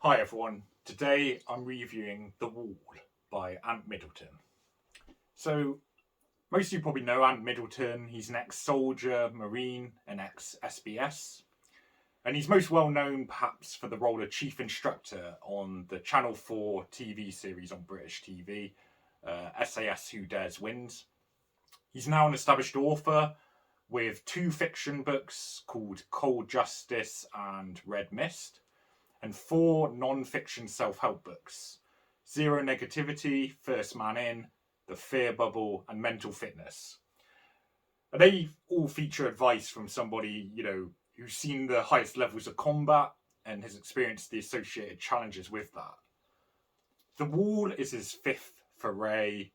Hi everyone, today I'm reviewing The Wall by Ant Middleton. So, most of you probably know Ant Middleton. He's an ex-soldier, marine, and ex-SBS. And he's most well known perhaps for the role of chief instructor on the Channel 4 TV series on British TV, SAS Who Dares Wins. He's now an established author with 2 fiction books called Cold Justice and Red Mist, and 4 non-fiction self-help books: Zero Negativity, First Man In, The Fear Bubble, and Mental Fitness. And they all feature advice from somebody, who's seen the highest levels of combat and has experienced the associated challenges with that. The Wall is his 5th foray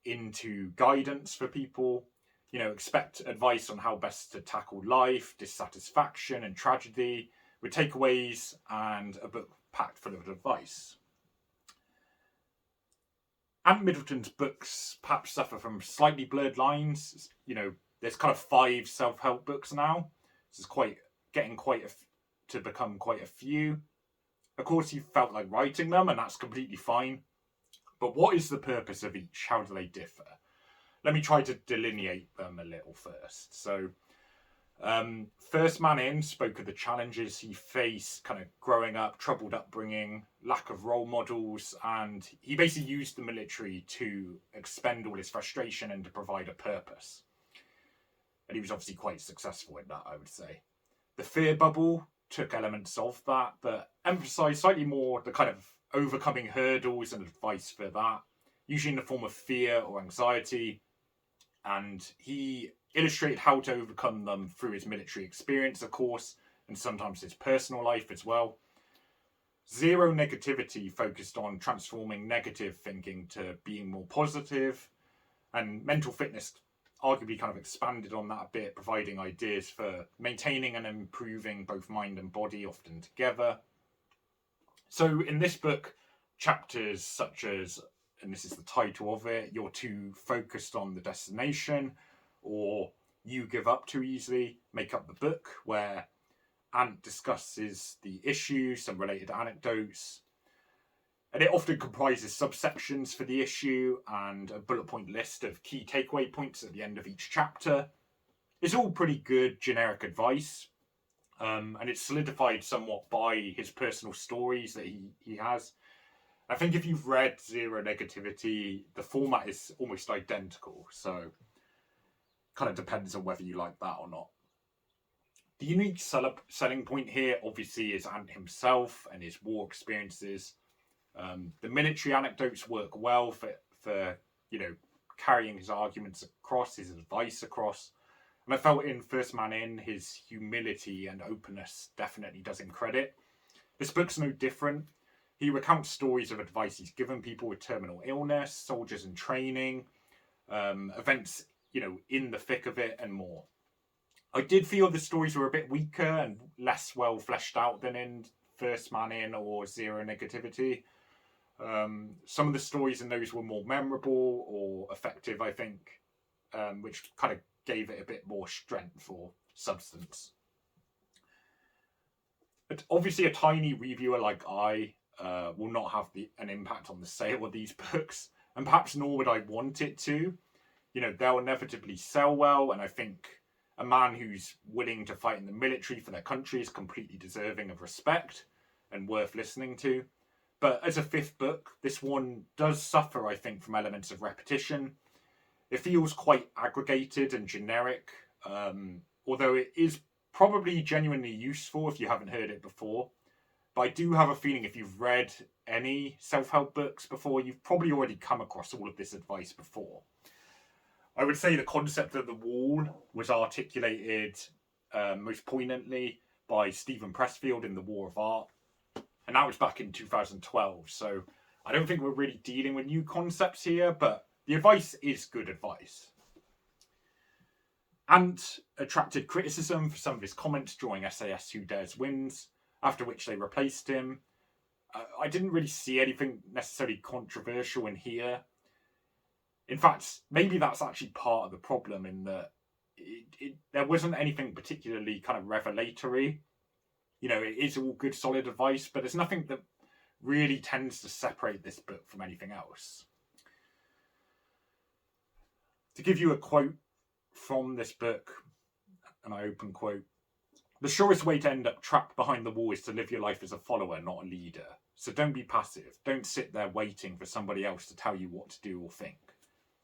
into guidance for people. Expect advice on how best to tackle life, dissatisfaction, and tragedy, with takeaways and a book packed full of advice. Ant Middleton's books perhaps suffer from slightly blurred lines. There's kind of 5 self-help books now. This is to become quite a few. Of course, he felt like writing them, and that's completely fine. But what is the purpose of each? How do they differ? Let me try to delineate them a little first. So, First Man In spoke of the challenges he faced, kind of growing up, troubled upbringing, lack of role models, and he basically used the military to expend all his frustration and to provide a purpose. And he was obviously quite successful in that, I would say. The Fear Bubble took elements of that, but emphasised slightly more the kind of overcoming hurdles and advice for that, usually in the form of fear or anxiety. And he illustrated how to overcome them through his military experience, of course, and sometimes his personal life as well. Zero Negativity focused on transforming negative thinking to being more positive, and Mental Fitness arguably kind of expanded on that a bit, providing ideas for maintaining and improving both mind and body, often together. So in this book, chapters such as, and this is the title of it, You're Too Focused on the Destination, or You Give Up Too Easily, make up the book, where Ant discusses the issue, some related anecdotes, and it often comprises subsections for the issue and a bullet point list of key takeaway points at the end of each chapter. It's all pretty good generic advice, and it's solidified somewhat by his personal stories that he has. I think if you've read Zero Negativity, the format is almost identical, so kind of depends on whether you like that or not. The unique selling point here, obviously, is Ant himself and his war experiences. The military anecdotes work well for carrying his arguments across, his advice across. And I felt in First Man In, his humility and openness definitely does him credit. This book's no different. He recounts stories of advice he's given people with terminal illness, soldiers in training, events, in the thick of it, and more. I did feel the stories were a bit weaker and less well fleshed out than in First Man In or Zero Negativity. Some of the stories in those were more memorable or effective, I think, which kind of gave it a bit more strength or substance. But obviously, a tiny reviewer like I will not have an impact on the sale of these books, and perhaps nor would I want it to. They'll inevitably sell well, and I think a man who's willing to fight in the military for their country is completely deserving of respect and worth listening to. But as a 5th book, this one does suffer, I think, from elements of repetition. It feels quite aggregated and generic, although it is probably genuinely useful if you haven't heard it before. But I do have a feeling if you've read any self-help books before, you've probably already come across all of this advice before. I would say the concept of the wall was articulated most poignantly by Stephen Pressfield in The War of Art, and that was back in 2012. So I don't think we're really dealing with new concepts here, but the advice is good advice. Ant attracted criticism for some of his comments during SAS Who Dares Wins, after which they replaced him. I didn't really see anything necessarily controversial in here. In fact, maybe that's actually part of the problem, in that there wasn't anything particularly kind of revelatory. It is all good, solid advice, but there's nothing that really tends to separate this book from anything else. To give you a quote from this book, and I open quote, "The surest way to end up trapped behind the wall is to live your life as a follower, not a leader. So don't be passive. Don't sit there waiting for somebody else to tell you what to do or think.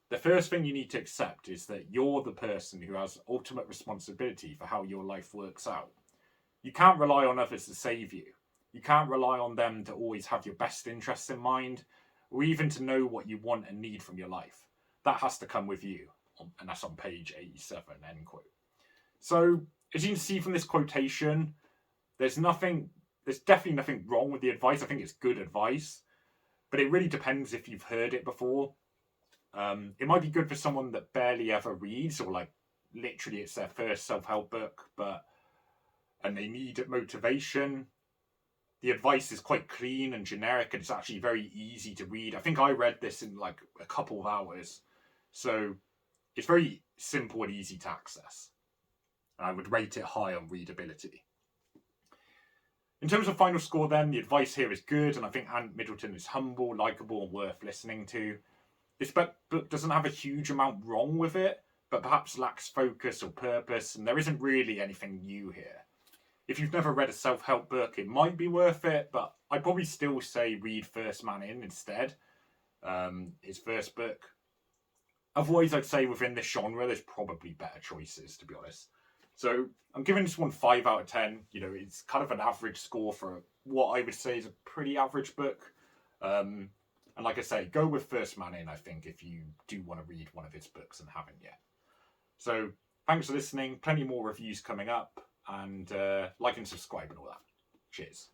The first thing you need to accept is that you're the person who has ultimate responsibility for how your life works out. You can't rely on others to save you. You can't rely on them to always have your best interests in mind, or even to know what you want and need from your life. That has to come with you." And that's on page 87, end quote. So, as you can see from this quotation, there's definitely nothing wrong with the advice. I think it's good advice, but it really depends if you've heard it before. It might be good for someone that barely ever reads, or like literally it's their first self-help book, and they need motivation. The advice is quite clean and generic, and it's actually very easy to read. I think I read this in like a couple of hours, so it's very simple and easy to access. And I would rate it high on readability. In terms of final score then, the advice here is good, and I think Ant Middleton is humble, likeable, and worth listening to. This book doesn't have a huge amount wrong with it, but perhaps lacks focus or purpose, and there isn't really anything new here. If you've never read a self-help book, it might be worth it, but I'd probably still say read First Man In instead, his first book. Otherwise, I'd say within this genre, there's probably better choices, to be honest. So I'm giving this one 5 out of 10. You know, it's kind of an average score for what I would say is a pretty average book. And like I say, go with First Man In, I think, if you do want to read one of his books and haven't yet. So thanks for listening. Plenty more reviews coming up. And like and subscribe and all that. Cheers.